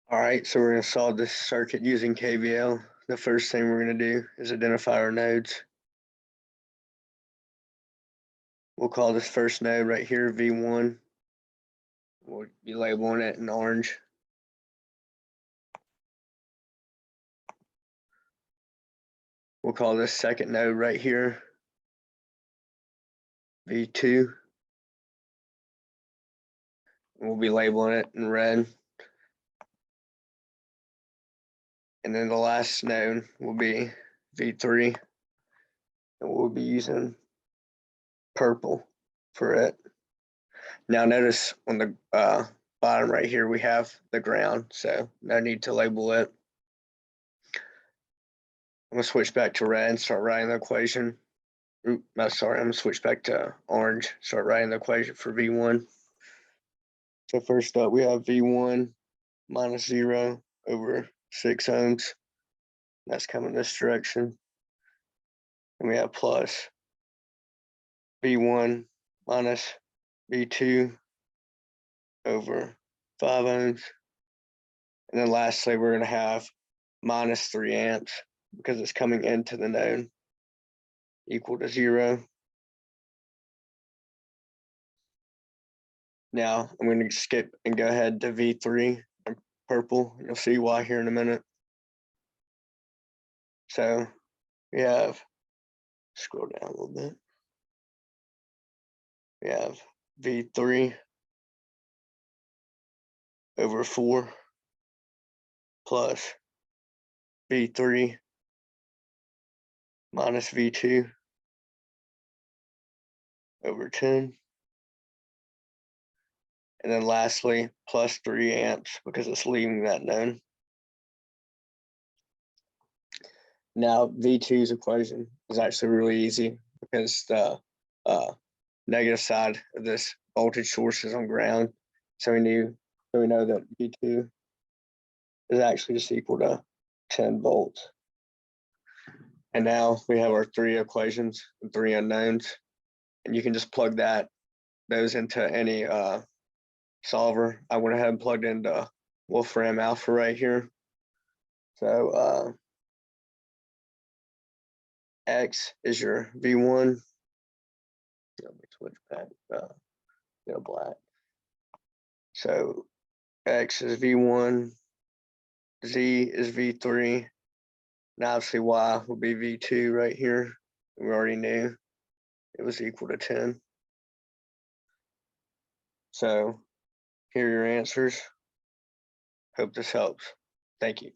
All right, so we're going to solve this circuit using KVL. The first thing we're going to do is identify our nodes. We'll call this first node right here V1. We'll be labeling it in orange. We'll call this second node right here V2. We'll be labeling it in red. And then the last node will be V3. And we'll be using purple for it. Now notice on the bottom right here, we have the ground, so no need to label it. I'm gonna switch back to red and start writing the equation. No, sorry, I'm gonna switch back to orange, start writing the equation for V1. So first up, we have V1 minus 0 over 6 ohms. That's coming this direction. And we have plus V1 minus V2 over 5 ohms. And then lastly, we're gonna have minus 3 amps because it's coming into the node, equal to 0. Now I'm going to skip and go ahead to V3 and purple. You'll see why here in a minute. So we have, scroll down a little bit. We have V3 over 4 plus V3 minus V2 over 10. And then lastly, plus 3 amps because it's leaving that node. Now V2's equation is actually really easy because the negative side of this voltage source is on ground. So we know that V2 is actually just equal to 10 volts. And now we have our 3 equations and 3 unknowns. And you can just plug those into any solver. I went ahead and plugged into Wolfram Alpha right here. So X is your V1. Let me switch back, black. So X is V1, Z is V3, and obviously Y will be V2 right here. We already knew it was equal to 10. So here are your answers. Hope this helps. Thank you.